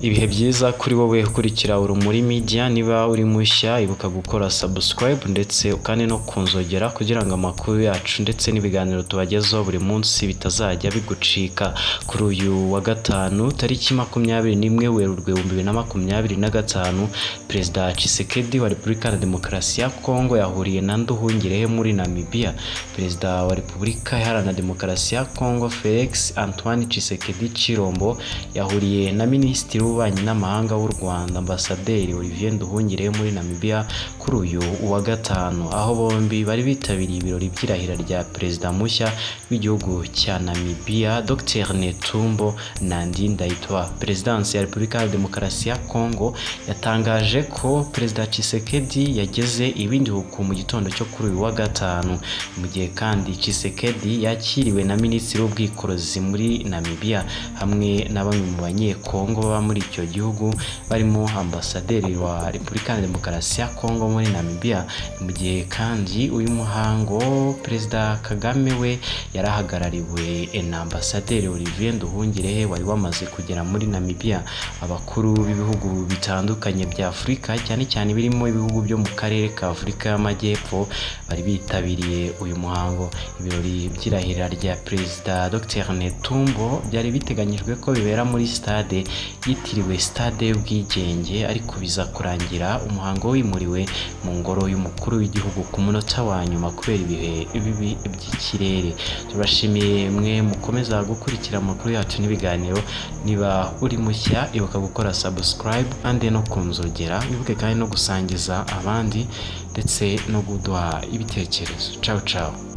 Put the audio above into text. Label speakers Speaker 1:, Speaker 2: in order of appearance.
Speaker 1: Ibihe byiza kuri wowe ukurikira Urumuri Media, niba uri mushya ibuka gukora subscribe ndetse kandi no kunzogera kugira ngo amakuru yacu ndetse n'ibiganiro tubagezaho buri munsi bitazajya bigucika. Kuri uyu wa gatanu tariki 21 Werurwe 2025, Perezida Tshisekedi wa Repubulika ya Demokarasi ya Kongo yahuriye na Nduhungirehe muri Namibia. Perezida wa Repubulika Iharanira Demokarasi ya Kongo Felix Antoine Tshisekedi Chilombo yahuriye na Minisitiri w'Ububanyi n'Amahanga w'u Rwanda Ambasaderi Olivier Nduhungirehe muri Namibia kuri uyu wa gatanu, aho bombi bari bitabiriye ibirori by'irahira rya Perezida mushya w'igihugu cya Namibia Dr Netumbo Nandi-Ndaitwah. Perezidansi ya Repubulika ya Demokarasi ya Kongo yatangaje ko Perezida Tshisekedi yageze ibindi huku mu gitondo cyo kuri uyu wa gatanu, mu gihe kandi Tshisekedi yakiriwe na Minisitiri w'Ubwikorezi muri Namibia hamwe na bamwe mu banyekongo baba muri icyo gihugu barimo Ambasaderi wa Repubulika ya Demokarasi ya Kongo muri Namibia. Mu gihe kandi uyu muhango Perezida Kagame we yarahagarariwe na Ambasaderi Olivier Nduhungirehe wari wamaze kugera muri Namibia. Abakuru b'ibihugu bitandukanye bya Afurika cyane cyane birimo ibihugu byo mu karere ka Afurika y'Amajyepfo bari bitabiriye uyu muhango. Ibirori by'irahira rya Perezida Dr Netumbo byari biteganyijwe ko bibera muri stade yitiriwe Stade y'Ubwigenge, ariko biza kurangira umuhango wimuriwe mu ngoro y'umukuru w'igihugu ku munota wa nyuma kubera ibihe bibi by'ikirere. Turashimiye mwe mukomeza gukurikira amakuru yacu n'ibiganiro. Niba uri mushya ibuka gukora subscribe kandi no kunzogera, wibuke kandi no gusangiza abandi ndetse no kuduha ibitekerezo. Ciao ciao.